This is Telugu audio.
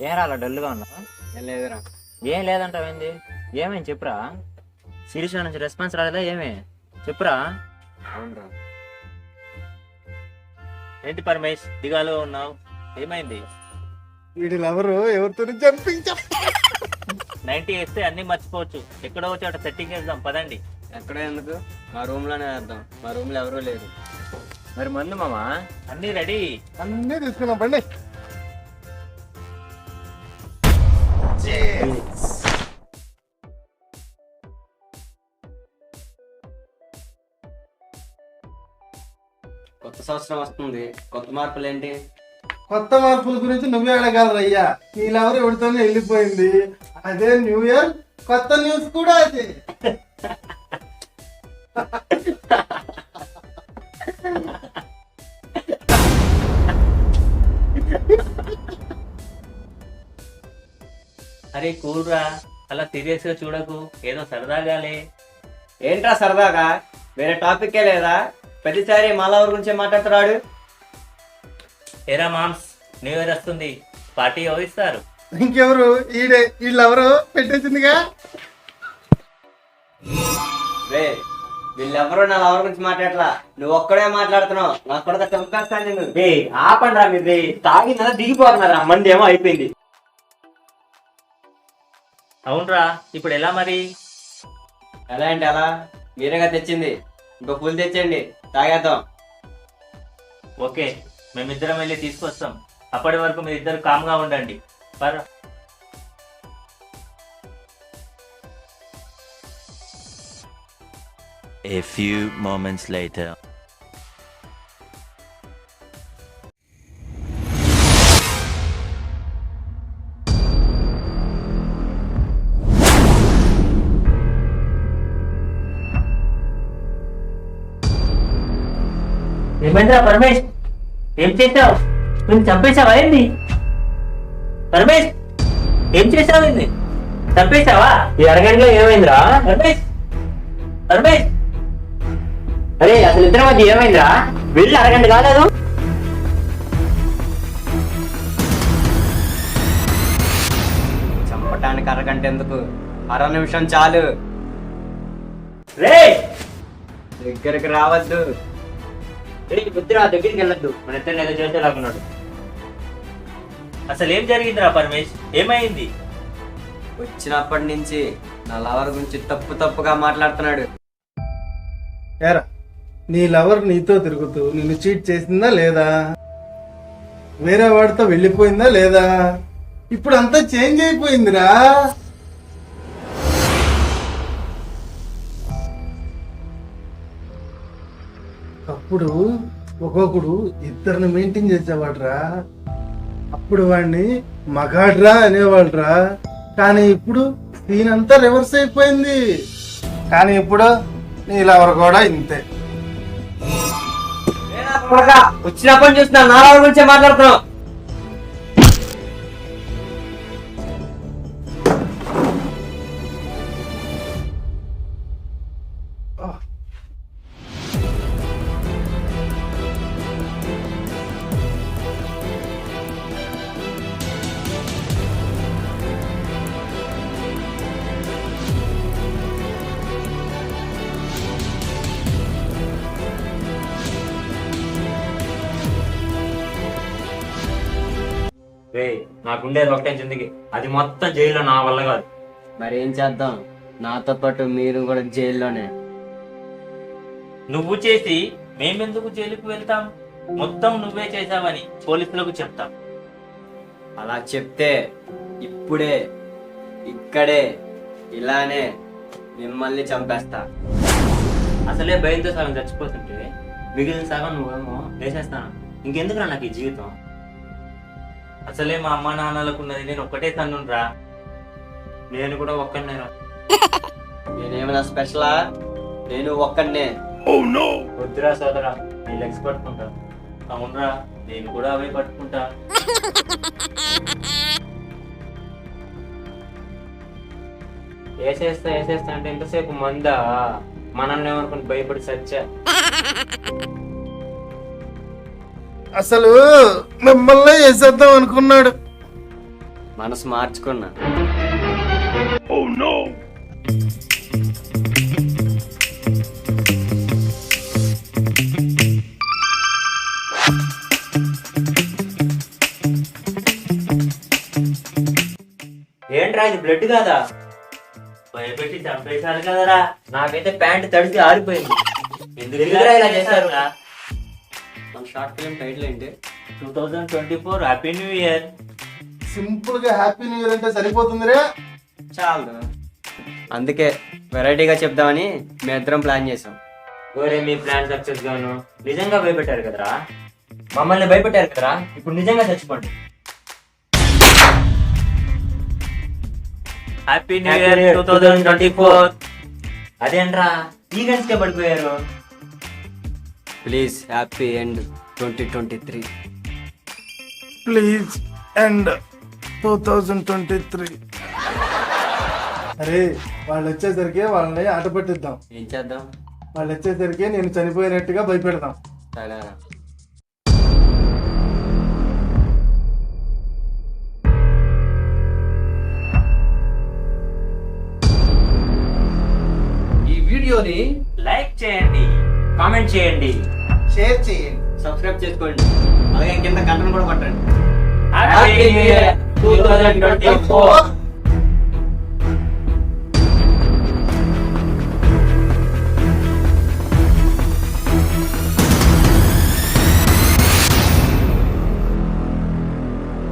ఏం రాలా డల్గా ఉన్నా? ఏం లేదురా. ఏం లేదంటావేంది? ఏమేం చెప్పురా. శిరీష నుంచి రెస్పాన్స్ రాలేదా? ఏమే చెప్పురా. అవునరా. ఏంటి పరమేష్ దిగాలో ఉన్నావు? ఏమైంది? వీడి లవరు ఎవరితో చంపించా 90 వేస్తే అన్ని మర్చిపోవచ్చు. ఎక్కడో వచ్చి అక్కడ సెట్టింగ్ వేద్దాం పదండి. ఎక్కడ ఎందుకు, మా రూమ్ లోనే వేద్దాం. మా రూమ్ లో ఎవరూ లేరు. మరి మందు మామా అన్ని రెడీ. అన్నీ తీసుకున్నాం పండి. కొత్త సంవత్సరం వస్తుంది, కొత్త మార్పులు ఏంటి? కొత్త మార్పుల గురించి నువ్వే అడగాలి అయ్యా. నీ లవర్ ఎవరితోనే వెళ్ళిపోయింది, అదే న్యూ ఇయర్. కొత్త న్యూస్ కూడా అదే. అరే కూల్రా, అలా సీరియస్ గా చూడకు, ఏదో సరదాగాలే. ఏంట్రా సరదాగా? వేరే టాపిక్ లేదా? ప్రతిసారి మాలవర్ గురించే మాట్లాడుతున్నాడు. ఏరా మామ్స్, న్యూ ఇయర్ వస్తుంది, పార్టీ ఎవరిస్తారు? ఇంకెవరు? ఈడే. వీళ్ళెవరు పెట్టేసిందిగా. రే, వీళ్ళెవరో నా లవర్ గురించి మాట్లాడలా, నువ్వు ఒక్కడే మాట్లాడుతున్నావు. నాకు కూడా చంపేస్తాను నేను. ఆపండి మీరు, తాగిన దిగిపోతున్నారా, మంది ఏమో అయిపోయింది. అవునరా, ఇప్పుడు ఎలా మరి? ఎలా అంటే ఎలా? మీరేగా తెచ్చింది, ఇంకో ఫుల్ తెచ్చండి, తాగేద్దాం. ఓకే, మేమిద్దరం వెళ్ళి తీసుకొస్తాం. అప్పటి వరకు మీరు ఇద్దరు కామ్గా ఉండండి. Per A few moments later. ఏమైందిరా పరమేష్? ఏం చేసావు? నువ్వు చంపేశావా ఏంది? పరమేష్, ఏం చేసావు? ఏంది చంపేశావా? ఈ అరగంటలో ఏమైందిరా పరమేష్? పరమేష్, అరే అసలు ఇద్దరి మధ్య ఏమైందిరా? వెళ్ళి అరగంట కాలేదు. చంపటానికి అరగంట ఎందుకు, 1/2 నిమిషం చాలు. రే దగ్గరికి రావద్దు. బుద్ధిరా, దగ్గరికి వెళ్ళొద్దు. మన ఇద్దరు ఏదో చేసేలాగున్నాడు. అసలు ఏం జరిగిందిరా పరమేష్? ఏమైంది? వచ్చినప్పటి నుంచి నా లవర్ గురించి తప్పుగా మాట్లాడుతున్నాడు. ఏరా, నీ లవర్ నీతో తిరుగుతూ నిన్ను చీట్ చేసిందా లేదా? వేరే వాడితో వెళ్ళిపోయిందా లేదా? ఇప్పుడు అంతా చేంజ్ అయిపోయిందిరా. అప్పుడు ఒక్కొక్కడు ఇద్దరిని మెయింటైన్ చేసేవాడ్రా. అప్పుడు వాడిని మగాడ్రా అనేవాడ్రా. కానీ ఇప్పుడు సీన్ అంతా రివర్స్ అయిపోయింది. కానీ ఇప్పుడు నీ లవర్ కూడా ఇంతే. వచ్చినప్పటి చూసిన నా లవర్ గురించే మాట్లాడుతున్నావు. రే, నాకుండేది ఒకటే జిందగీ, అది మొత్తం జైల్లో నా వల్ల కాదు. మరి ఏం చేద్దాం? నాతో పాటు మీరు కూడా జైల్లోనే. నువ్వు చేసి మేమెందుకు జైలుకు వెళ్తాం? మొత్తం నువ్వే చేశావని పోలీసులకు చెప్తాం. అలా చెప్తే ఇప్పుడే ఇక్కడే ఇలానే మిమ్మల్ని చంపేస్తా. అసలే భయంతో సగం చచ్చిపోతుంటే మిగిలిన సగం నువ్వేమో వేసేస్తాను. ఇంకెందుకురా నాకు ఈ జీవితం? అసలే మా అమ్మ నాన్నలకు ఉన్నది నేను ఒక్కటే తన్నురా. నేను కూడా ఒక్కనేరా. నేనేమైనా స్పెషలా? నేను ఒక్కనే. వద్దురా సోదరా, నీ లెగ్స్ పట్టుకుంటా. అవునరా, నేను కూడా అవే పట్టుకుంటా. వేసేస్తా అంటే ఎంతసేపు మందా? మనల్ని ఏమనుకుని భయపడి సచ్చా. అసలు మిమ్మల్ని వేసేద్దాం అనుకున్నాడు. మనసు మార్చుకున్నా. ఏంట్రా ఇది బ్లడ్ కాదా? భయపెట్టి చంపేశారు కదరా. నాకైతే ప్యాంట్ తడిసి ఆరిపోయింది. ఎందుకురా ఇలా చేశారు? మన షార్ట్ ఫిల్మ్ టైటిల్ ఏంటి? 2024 హ్యాపీ న్యూ ఇయర్. సింపుల్ గా హ్యాపీ న్యూ ఇయర్ అంటే సరిపోతుందిరే. చాలు. అందుకే వెరైటీగా చెప్దామని మేము ఇద్దరం ప్లాన్ చేసాం. ఒరే మీ ప్లాన్ సక్సెస్ గాను నిజంగా భయపెట్టారు కదరా. మమ్మల్ని భయపెట్టారు కదరా. ఇప్పుడు నిజంగా చచ్చిపోండి. Happy new year 2024. అదేంట్రా ఈ గంటకే పడిపోయారు? Please happy end 2023. Please and 2023. అరే వాళ్ళు వచ్చేసరికి వాళ్ళని ఆట పట్టిద్దాం. ఏం చేద్దాం? వాళ్ళు వచ్చేసరికి నేను చనిపోయినట్టుగా భయపెడదాం. సరేనా? ఈ వీడియోని లైక్ చేయండి, కామెంట్ చేయండి, షేర్ చేయండి. సబ్స్క్రైబ్ చేసుకోండి. అలాగే కింద గంటను కూడా కొట్టండి. Happy new year 2024.